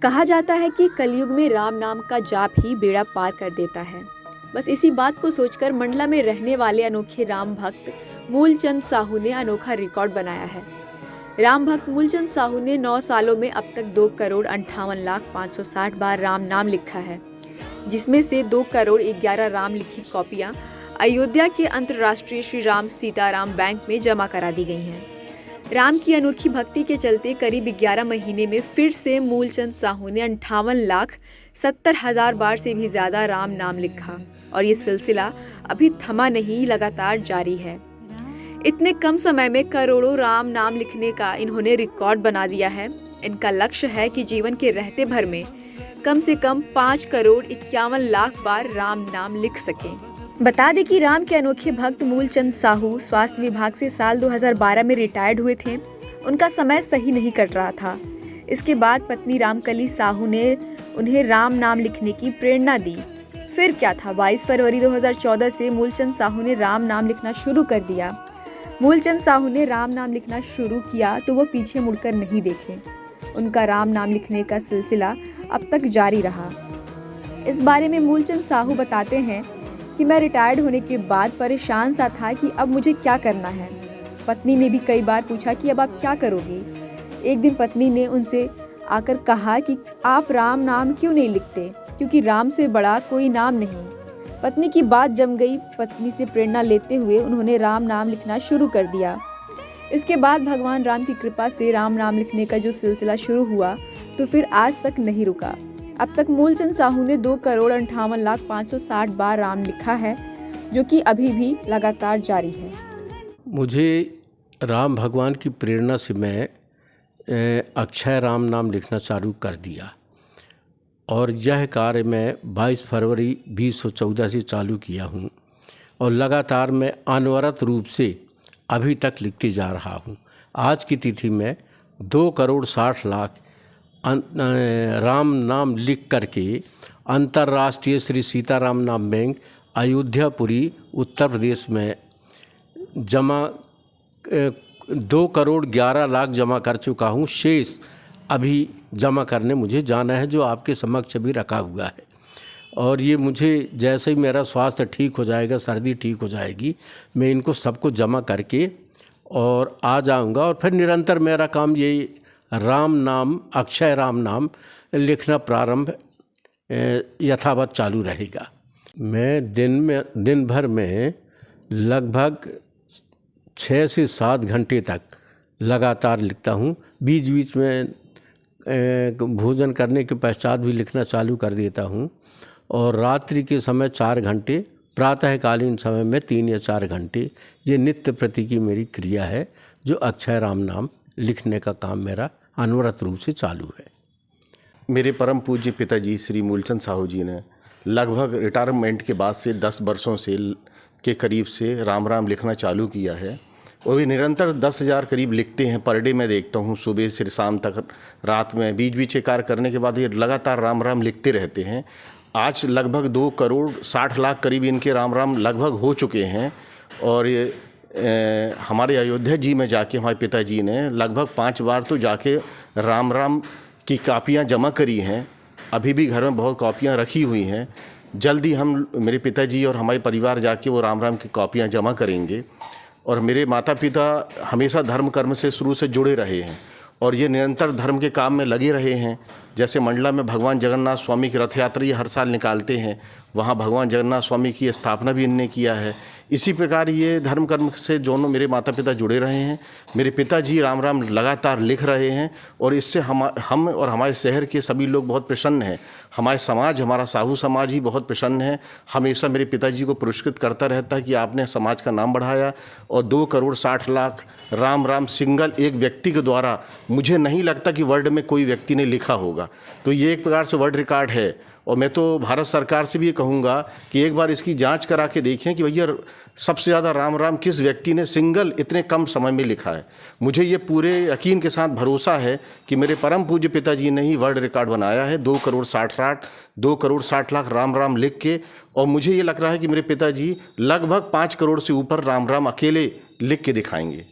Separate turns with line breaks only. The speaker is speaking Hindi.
कहा जाता है कि कलयुग में राम नाम का जाप ही बेड़ा पार कर देता है। बस इसी बात को सोचकर मंडला में रहने वाले अनोखे राम भक्त मूलचंद साहू ने अनोखा रिकॉर्ड बनाया है। राम भक्त मूलचंद साहू ने 9 सालों में अब तक 2,58,560 बार राम नाम लिखा है, जिसमें से 2,11,00,000 राम लिखी कॉपियां अयोध्या के अंतर्राष्ट्रीय श्री राम सीताराम बैंक में जमा करा दी गई हैं। राम की अनोखी भक्ति के चलते करीब 11 महीने में फिर से मूलचंद साहू ने 58,70,000 बार से भी ज़्यादा राम नाम लिखा और ये सिलसिला अभी थमा नहीं, लगातार जारी है। इतने कम समय में करोड़ों राम नाम लिखने का इन्होंने रिकॉर्ड बना दिया है। इनका लक्ष्य है कि जीवन के रहते भर में कम से कम 5,51,00,000 बार राम नाम लिख सकें। बता दें कि राम के अनोखे भक्त मूलचंद साहू स्वास्थ्य विभाग से साल 2012 में रिटायर्ड हुए थे। उनका समय सही नहीं कट रहा था। इसके बाद पत्नी रामकली साहू ने उन्हें राम नाम लिखने की प्रेरणा दी। फिर क्या था, 22 फरवरी 2014 से मूलचंद साहू ने राम नाम लिखना शुरू कर दिया। मूलचंद साहू ने राम नाम लिखना शुरू किया तो वो पीछे मुड़कर नहीं देखे। उनका राम नाम लिखने का सिलसिला अब तक जारी रहा। इस बारे में मूलचंद साहू बताते हैं कि मैं रिटायर्ड होने के बाद परेशान सा था कि अब मुझे क्या करना है। पत्नी ने भी कई बार पूछा कि अब आप क्या करोगी। एक दिन पत्नी ने उनसे आकर कहा कि आप राम नाम क्यों नहीं लिखते, क्योंकि राम से बड़ा कोई नाम नहीं। पत्नी की बात जम गई। पत्नी से प्रेरणा लेते हुए उन्होंने राम नाम लिखना शुरू कर दिया। इसके बाद भगवान राम की कृपा से राम नाम लिखने का जो सिलसिला शुरू हुआ तो फिर आज तक नहीं रुका। अब तक मूलचंद साहू ने 2,58,560 बार राम लिखा है, जो कि अभी भी लगातार जारी है।
मुझे राम भगवान की प्रेरणा से मैं अक्षय राम नाम लिखना चालू कर दिया और यह कार्य मैं 22 फरवरी 2014 से चालू किया हूँ और लगातार मैं अनवरत रूप से अभी तक लिखते जा रहा हूँ। आज की तिथि में 2,60,00,000 राम नाम लिख करके अंतर्राष्ट्रीय श्री सीताराम नाम बैंक अयोध्यापुरी उत्तर प्रदेश में जमा 2,11,00,000 जमा कर चुका हूँ। शेष अभी जमा करने मुझे जाना है, जो आपके समक्ष भी रखा हुआ है। और ये मुझे जैसे ही मेरा स्वास्थ्य ठीक हो जाएगा, सर्दी ठीक हो जाएगी, मैं इनको सबको जमा करके और आ जाऊंगा और फिर निरंतर मेरा काम ये राम नाम, अक्षय राम नाम लिखना प्रारंभ यथावत चालू रहेगा। मैं दिन भर में लगभग 6 से 7 घंटे तक लगातार लिखता हूँ। बीच बीच में भोजन करने के पश्चात भी लिखना चालू कर देता हूँ और रात्रि के समय 4 घंटे, प्रातःकालीन समय में 3 या 4 घंटे, ये नित्य प्रति की मेरी क्रिया है, जो अक्षय राम नाम लिखने का काम मेरा अनवरत रूप से चालू है।
मेरे परम पूज्य पिताजी श्री मूलचंद साहू जी ने लगभग रिटायरमेंट के बाद से 10 वर्षों से के करीब से राम राम लिखना चालू किया है। वो भी निरंतर 10,000 करीब लिखते हैं पर डे। मैं देखता हूँ सुबह से शाम तक, रात में बीच बीच कार्य करने के बाद ये लगातार राम राम लिखते रहते हैं। आज लगभग 2,60,00,000 करीब इनके राम राम लगभग हो चुके हैं और ये हमारे अयोध्या जी में जाके हमारे पिताजी ने लगभग 5 बार तो जाके राम राम की कापियाँ जमा करी हैं। अभी भी घर में बहुत कॉपियाँ रखी हुई हैं। जल्दी हम, मेरे पिताजी और हमारे परिवार जाके वो राम राम की कॉपियाँ जमा करेंगे। और मेरे माता पिता हमेशा धर्म कर्म से शुरू से जुड़े रहे हैं और ये निरंतर धर्म के काम में लगे रहे हैं। जैसे मंडला में भगवान जगन्नाथ स्वामी की रथ यात्रा ये हर साल निकालते हैं, वहाँ भगवान जगन्नाथ स्वामी की स्थापना भी इनने किया है। इसी प्रकार ये धर्म कर्म से दोनों मेरे माता पिता जुड़े रहे हैं। मेरे पिताजी राम राम लगातार लिख रहे हैं और इससे हम और हमारे शहर के सभी लोग बहुत प्रसन्न हैं। हमारे समाज, हमारा साहू समाज ही बहुत प्रसन्न है। हमेशा मेरे पिताजी को पुरस्कृत करता रहता है कि आपने समाज का नाम बढ़ाया। और 2,60,00,000 राम राम सिंगल एक व्यक्ति के द्वारा मुझे नहीं लगता कि वर्ल्ड में कोई व्यक्ति ने लिखा होगा। तो ये एक प्रकार से वर्ल्ड रिकॉर्ड है। और मैं तो भारत सरकार से भी ये कहूँगा कि एक बार इसकी जांच करा के देखें कि भैया सबसे ज़्यादा राम राम किस व्यक्ति ने सिंगल इतने कम समय में लिखा है। मुझे ये पूरे यकीन के साथ भरोसा है कि मेरे परम पूज्य पिताजी ने ही वर्ल्ड रिकॉर्ड बनाया है। 2,60,00,000 राम राम लिख के। और मुझे ये लग रहा है कि मेरे पिताजी लगभग 5 करोड़ से ऊपर राम राम अकेले लिख के दिखाएंगे।